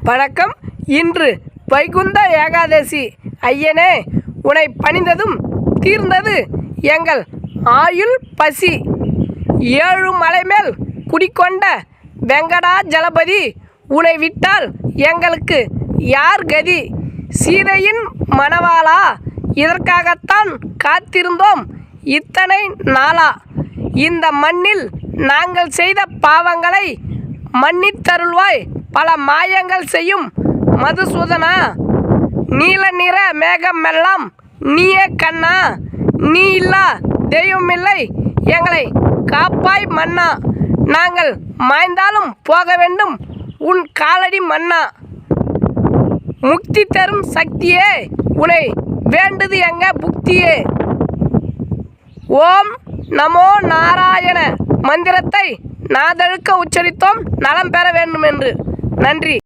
வணக்கம். இன்று வைகுந்த ஏகாதசி. ஐயனே, உனை பணிந்ததும் தீர்ந்தது எங்கள் ஆயுள் பசி. 7 மலைமேல் குடிக்கொண்ட வெங்கடாஜலபதி, உனை விட்டால் எங்களுக்கு யார் கதி? சீதையின் மணவாளா, இதற்காகத்தான் காத்திருந்தோம் இத்தனை நாளா. இந்த மண்ணில் நாங்கள் செய்த பாவங்களை மன்னித்தருள்வாய். பல மாயங்கள் செய்யும் மதுசூதனா, நீல நிற மேகமெல்லாம் நீயே கண்ணா. நீ இல்லா தெய்வமில்லை, எங்களை காப்பாய் மன்னா. நாங்கள் மாய்ந்தாலும் போக வேண்டும் உன் காலடி மன்னா. முக்தி தரும் சக்தியே, உனை வேண்டுது எங்க புக்தியே. ஓம் நமோ நாராயண மந்திரத்தை நாதழுக்க உச்சரித்தோம் நலம் பெற வேண்டும் என்று. நன்றி.